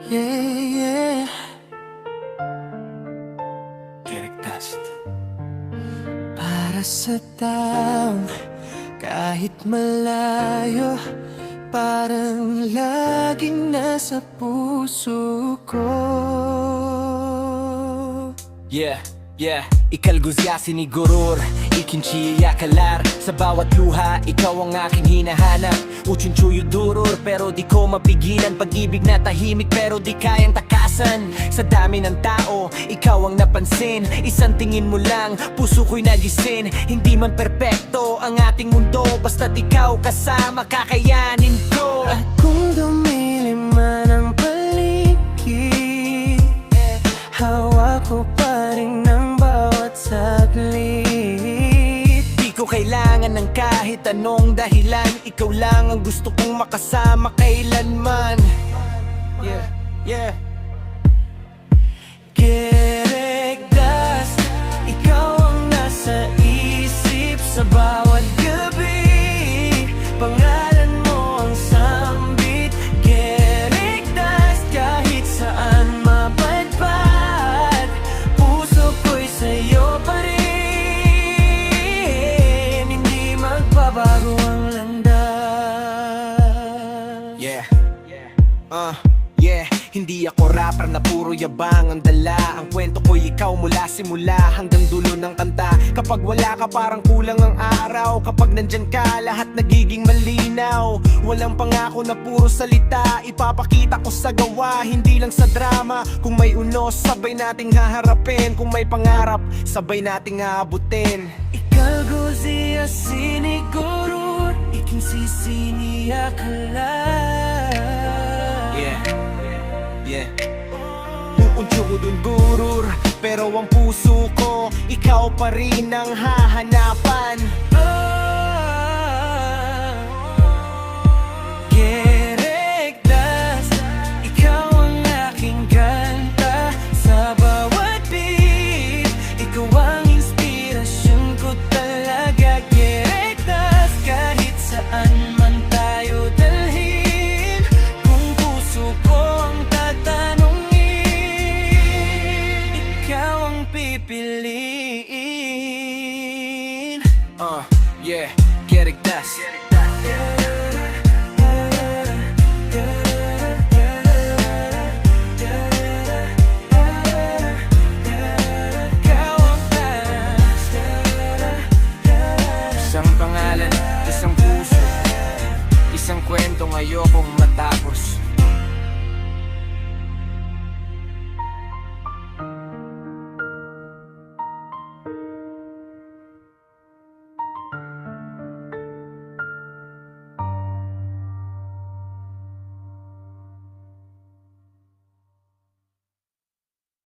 Yeah. Keriktas. Para sa taong kahit malayo, parang laging nasa puso ko. Ikalguzya sinigurur, ikinchiya kalar. Sa bawat luha, ikaw ang aking hinahanap. Uchinchuyo durur, pero di ko mapigilan. Pag-ibig na tahimik, pero di kayang takasan. Sa dami ng tao, ikaw ang napansin. Isang tingin mo lang, puso ko'y nagisin. Hindi man perpekto ang ating mundo, basta't ikaw kasama, kakayanin ko. At kung dumilim man ang paligid, hawak ko pa rin ng bawat saglit. Di ko kailangan ng kahit anong dahilan. Ikaw lang ang gusto kong makasama kailanman. Kerektas, ikaw ang nasa isip sa bawat gabi. Pangalan mo ang sambit. Kerektas, kahit saan mapadpad, puso ko'y sa'yo pa rin. Hindi magbabago ang landas. Hindi ako rapper na puro yabang ang dala. Ang kwento ko'y ikaw mula simula hanggang dulo ng kanta. Kapag wala ka parang kulang ang araw. Kapag nandyan ka lahat nagiging malinaw. Walang pangako na puro salita, ipapakita ko sa gawa, hindi lang sa drama. Kung may unos, sabay nating haharapin. Kung may pangarap, sabay nating aabutin. Ikalguzia sinigurur, ikinsisiniya kalar. Uunchudun gurur, pero ang puso ko, ikaw pa rin ang hahanapan. Kerektas, ikaw ang aking kanta. Sa bawat beat, ikaw ang inspirasyon ko talaga. Kerektas, kahit saan man tayo dalhin, kung puso ko ang tatanungin, ikaw ang pipiliin. Keriktas. Isang pangalan, isang puso, isang kwentong ayokong matapos.